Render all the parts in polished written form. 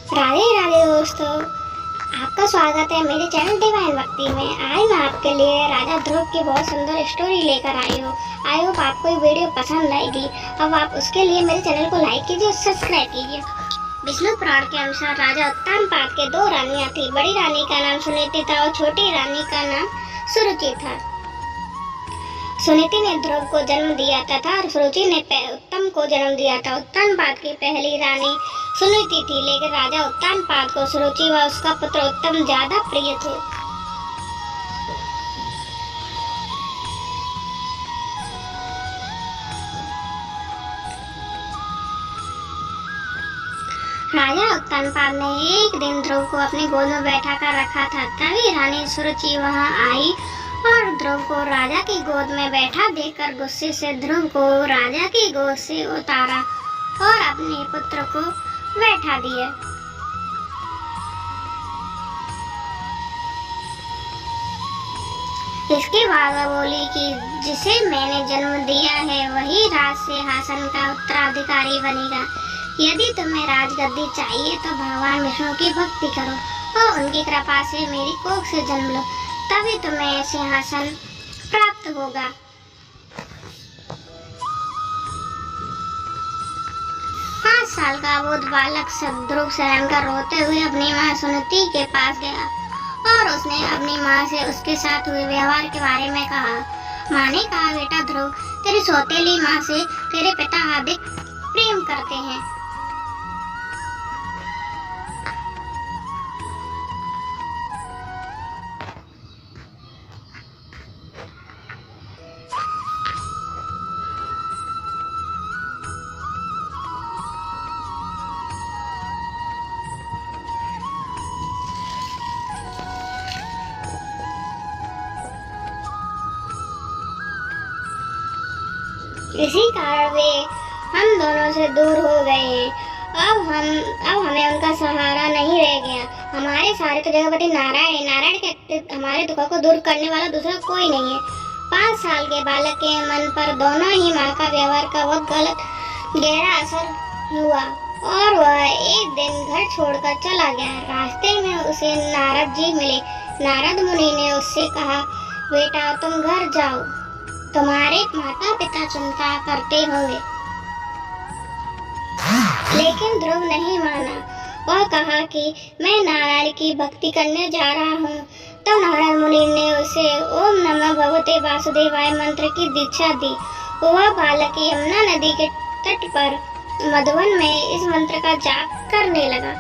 राधे राधे दोस्तों, आपका स्वागत है मेरे चैनल डिवाइन भक्ति में। आज मैं आपके लिए राजा ध्रुव की बहुत सुंदर स्टोरी लेकर आई हूँ। आई होप आपको ये वीडियो पसंद आएगी। अब आप उसके लिए मेरे चैनल को लाइक कीजिए और सब्सक्राइब कीजिए। विष्णु पुराण के अनुसार राजा उत्तानपाद के 2 रानियां थी। बड़ी रानी का नाम सुनीति था और छोटी रानी का नाम सुरुचि था। सुनीति ने ध्रुव को जन्म दिया था और सुरुचि ने उत्तम को जन्म दिया था। उत्तानपाद की पहली रानी सुनीति थी, लेकिन राजा उत्तानपाद को सुरुचि व उसका पुत्र उत्तम ज्यादा प्रिय थे। राजा उत्तानपाद ने एक दिन ध्रुव को अपनी गोद में बैठा कर रखा था। तभी रानी सुरुचि वहां आई और ध्रुव को राजा की गोद में बैठा देखकर गुस्से से ध्रुव को राजा की गोद से उतारा और अपने पुत्र को बैठा दिया। इसके बाद वह बोली कि जिसे मैंने जन्म दिया है वही राज सिंहासन का उत्तराधिकारी बनेगा। यदि तुम्हें राजगद्दी चाहिए तो भगवान विष्णु की भक्ति करो और उनकी कृपा से मेरी कोख से जन्म लो, तभी तुम्हें सिंहासन प्राप्त होगा। साल का बोध बालक ध्रुव शरण कर रोते हुए अपनी माँ सुनीति के पास गया और उसने अपनी माँ से उसके साथ हुए व्यवहार के बारे में कहा। माँ ने कहा, बेटा ध्रुव, तेरी सौतेली माँ से तेरे पिता अधिक प्रेम करते हैं। इसी कारण वे हम दोनों से दूर हो गए हैं। अब हमें उनका सहारा नहीं रह गया। हमारे सारे तो जगतपति नारायण है। नारायण के हमारे दुखों को दूर करने वाला दूसरा कोई नहीं है। 5 साल के बालक के मन पर दोनों ही माँ का व्यवहार का बहुत गहरा असर हुआ और वह एक दिन घर छोड़कर चला गया। रास्ते में उसे नारद जी मिले। नारद मुनि ने उससे कहा, बेटा तुम घर जाओ, तुम्हारे माता पिता चिंता करते होंगे। लेकिन ध्रुव नहीं माना। वह कहा कि मैं नारायण की भक्ति करने जा रहा हूँ। तब नारद मुनि ने उसे ओम नमः भगवते वासुदेवाय मंत्र की दीक्षा दी। वह बालक यमुना नदी के तट पर मधुवन में इस मंत्र का जाप करने लगा।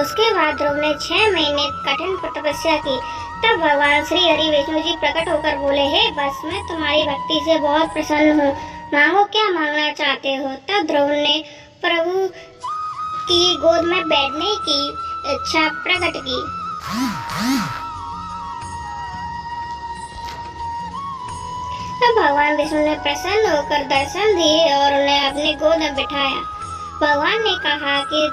उसके बाद ध्रुव ने 6 महीने कठिन तपस्या की। तब भगवान श्री हरि विष्णु जी प्रकट होकर बोले, हे बस, मैं तुम्हारी भक्ति से बहुत प्रसन्न हूँ। मांगो, क्या मांगना चाहते हो? तब ध्रुव ने प्रभु की गोद में बैठने की इच्छा प्रकट की। तब भगवान विष्णु ने प्रसन्न होकर दर्शन दिए और उन्हें अपनी गोद में बिठाया। भगवान ने कहा कि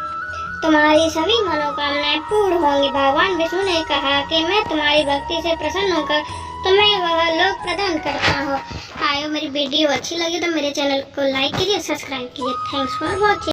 तुम्हारी सभी मनोकामनाएं पूर्ण होंगी। भगवान विष्णु ने कहा कि मैं तुम्हारी भक्ति से प्रसन्न होकर तुम्हें वह लोक प्रदान करता हूँ। आयो मेरी वीडियो अच्छी लगी तो मेरे चैनल को लाइक कीजिए, सब्सक्राइब कीजिए। Thanks for watching.